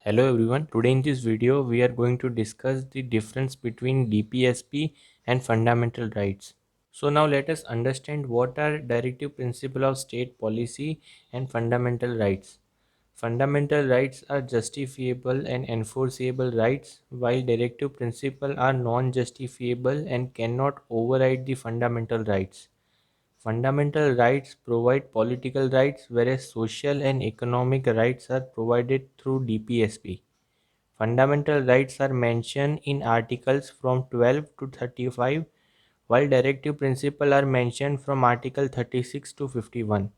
Hello everyone, today in this video we are going to discuss the difference between DPSP and fundamental rights. So now let us understand what are directive principle of state policy and fundamental rights. Fundamental rights are justifiable and enforceable rights, while directive principles are non-justifiable and cannot override the fundamental rights. Fundamental rights provide political rights, whereas social and economic rights are provided through DPSP. Fundamental rights are mentioned in articles from 12 to 35, while directive principles are mentioned from article 36 to 51.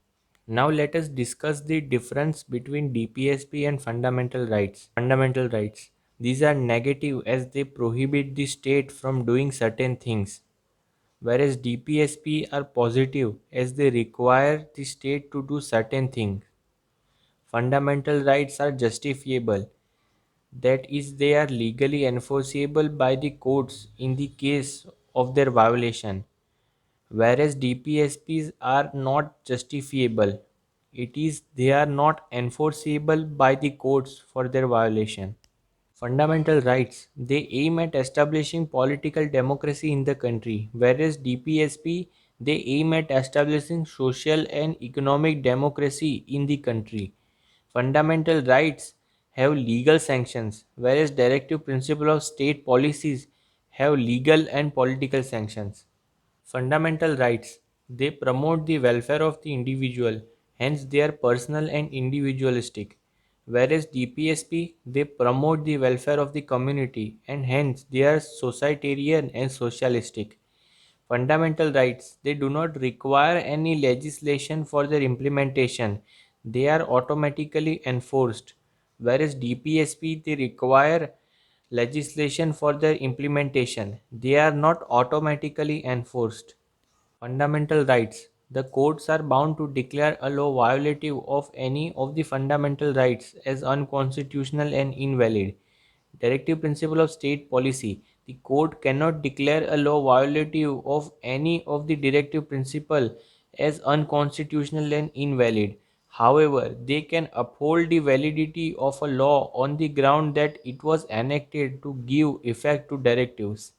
Now let us discuss the difference between DPSP and fundamental rights. Fundamental rights. These are negative as they prohibit the state from doing certain things, whereas DPSP are positive as they require the state to do certain things. Fundamental rights are justifiable, that is, they are legally enforceable by the courts in the case of their violation, whereas DPSPs are not justifiable, it is, they are not enforceable by the courts for their violation. Fundamental rights, they aim at establishing political democracy in the country, whereas DPSP, they aim at establishing social and economic democracy in the country. Fundamental rights have legal sanctions, whereas directive principle of state policies have legal and political sanctions. Fundamental rights, they promote the welfare of the individual, hence they are personal and individualistic, whereas DPSP, they promote the welfare of the community and hence they are societarian and socialistic. Fundamental rights, they do not require any legislation for their implementation. They are automatically enforced, whereas DPSP, they require legislation for their implementation. They are not automatically enforced. Fundamental rights. The courts are bound to declare a law violative of any of the fundamental rights as unconstitutional and invalid. Directive principle of state policy. The court cannot declare a law violative of any of the directive principle as unconstitutional and invalid. However, they can uphold the validity of a law on the ground that it was enacted to give effect to directives.